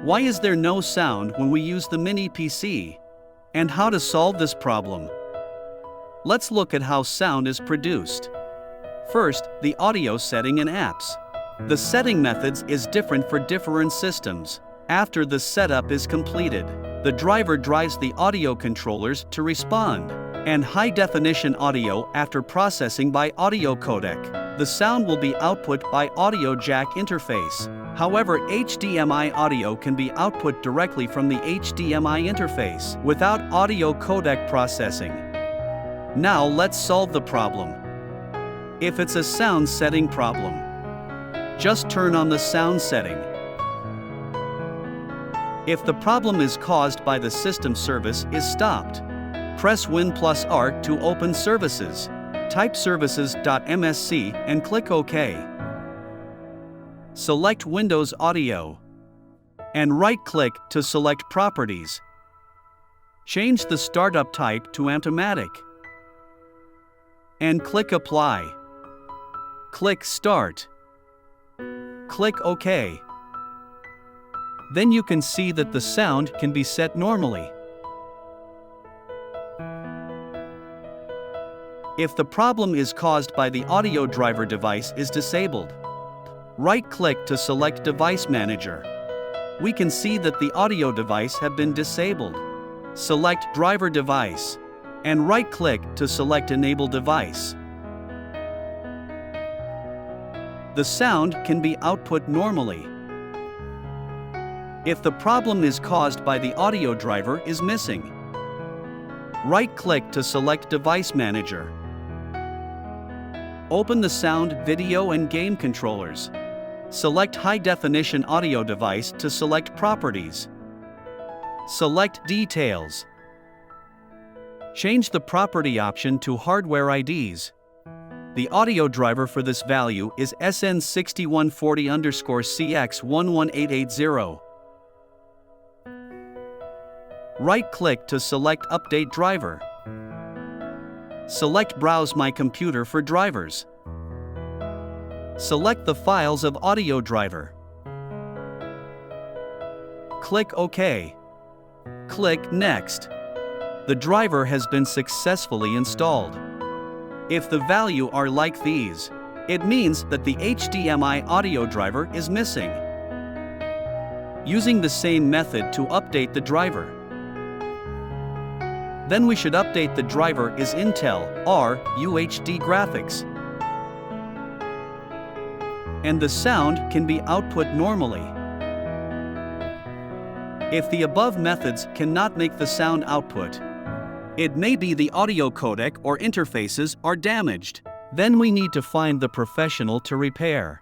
Why is there no sound when we use the mini PC? And how to solve this problem? Let's look at how sound is produced. First, the audio setting in apps. The setting methods is different for different systems. After the setup is completed, the driver drives the audio controllers to respond, and high-definition audio after processing by audio codec. The sound will be output by audio jack interface. However, HDMI audio can be output directly from the HDMI interface without audio codec processing. Now let's solve the problem. If it's a sound setting problem, just turn on the sound setting. If the problem is caused by the system service is stopped, press Win+R to open services. Type services.msc and click OK. Select Windows Audio and right-click to select Properties. Change the startup type to Automatic and click Apply. Click Start. Click OK. Then you can see that the sound can be set normally. If the problem is caused by the audio driver device is disabled, right-click to select Device Manager. We can see that the audio device have been disabled. Select Driver Device and right-click to select Enable Device. The sound can be output normally. If the problem is caused by the audio driver is missing, right-click to select Device Manager. Open the sound, video, and game controllers. Select high-definition audio device to select Properties. Select Details. Change the property option to Hardware IDs. The audio driver for this value is SN6140_CX11880. Right-click to select Update Driver. Select Browse My Computer for drivers. Select the files of audio driver. Click OK. Click Next. The driver has been successfully installed. If the value are like these, it means that the HDMI audio driver is missing. Using the same method to update the driver. Then we should update the driver is Intel R UHD graphics. And the sound can be output normally. If the above methods cannot make the sound output, it may be the audio codec or interfaces are damaged. Then we need to find the professional to repair.